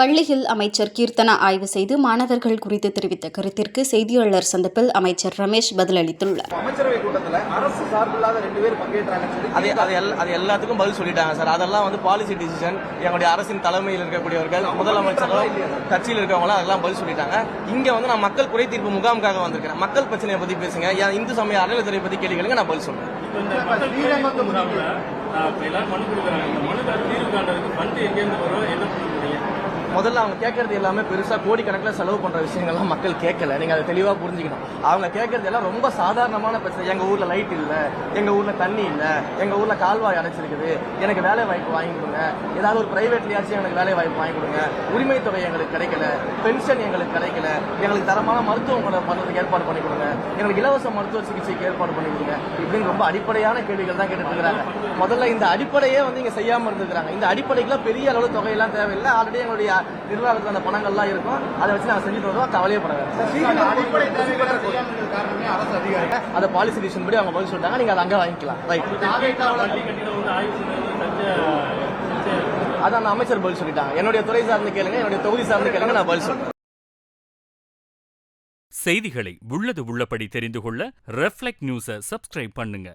பள்ளியில் அமைச்சர் கீர்த்தனா ஆய்வு செய்து மாணவர்கள் குறித்து தெரிவித்த கருத்திற்கு செய்தியாளர் சந்திப்பில் அமைச்சர் ரமேஷ் பதிலளித்துள்ளார். அமைச்சரவை கூட்டத்தில் அரசு சார்பில்லாத 2 பேர் பங்கேற்றாங்க. அது எல்லாத்துக்கும் பதில் சொல்லிட்டாங்க சார். அதெல்லாம் பாலிசி டிசிஷன். எங்களுடைய அரசின் தலைமையில் இருக்கக்கூடியவர்கள், முதலமைச்சரும் கட்சியில் இருக்கவங்களும் அதெல்லாம் பதில் சொல்லிட்டாங்க. இங்க நான் மக்கள் குறை தீர்ப்பு முகாமுக்காக வந்திருக்கேன். மக்கள் பிரச்சனையை பத்தி பேசுங்க, இந்து சமய அறநிலையத்துறை பத்தி கேள்விகளுங்க, நான் பதில் சொல்றேன். முதல்ல அவங்க கேட்கறது எல்லாமே பெருசா கோடிக்கணக்கில் செலவு பண்ற விஷயங்கள்லாம் மக்கள் கேட்கல. நீங்க அதை தெளிவா புரிஞ்சுக்கணும். அவங்க கேட்கறது எல்லாம் ரொம்ப சாதாரணமான பிரச்சனை. எங்க ஊர்ல லைட் இல்ல, எங்க ஊர்ல தண்ணி இல்ல, எங்க ஊர்ல கால்வாய் அடைச்சிருக்குது, எனக்கு வேலை வாய்ப்பு வாங்கி கொடுங்க, ஏதாவது ஒரு பிரைவேட்லயாச்சும் எனக்கு வேலை வாய்ப்பு வாங்கி கொடுங்க, உரிமை தொகை எங்களுக்கு கிடைக்கல, பென்ஷன் எங்களுக்கு கிடைக்கல, எங்களுக்கு தரமான மருத்துவங்களை பண்றதுக்கு ஏற்பாடு பண்ணி கொடுங்க, எங்களுக்கு இலவச மருத்துவ சிகிச்சைக்கு ஏற்பாடு பண்ணி கொடுங்க, இப்படின்னு ரொம்ப அடிப்படையான கேள்விகள் தான் கேட்டுட்டு இருக்கிறாங்க. முதல்ல இந்த அடிப்படையே இங்க செய்யாம இருந்திருக்காங்க. இந்த அடிப்படைக்குலாம் பெரிய அளவு தொகையெல்லாம் தேவையில்லை. ஆல்ரெடி எங்களுடைய நிர்வாகத்தில் அந்த பணங்கள்லாம் இருக்கும். அதை வச்சு நாங்கள் செஞ்சுட்டு வருவோம். கவலையப்படாது. அதை பாலிசி டிசிஷன் படி அவங்க பதில் சொல்லிட்டாங்க. நீங்க அதை அங்கே வாங்கிக்கலாம். அதான் அந்த அமைச்சர் பதில் சொல்லிட்டாங்க. என்னுடைய துறை சார்ந்து கேளுங்க, என்னுடைய தொகுதி சார்ந்து கேளுங்க, நான் பதில் சொல்றேன். செய்திகளை உள்ளது உள்ளபடி தெரிந்து கொள்ள ரெஃப்ளெக்ட் நியூஸை சப்ஸ்கிரைப் பண்ணுங்க.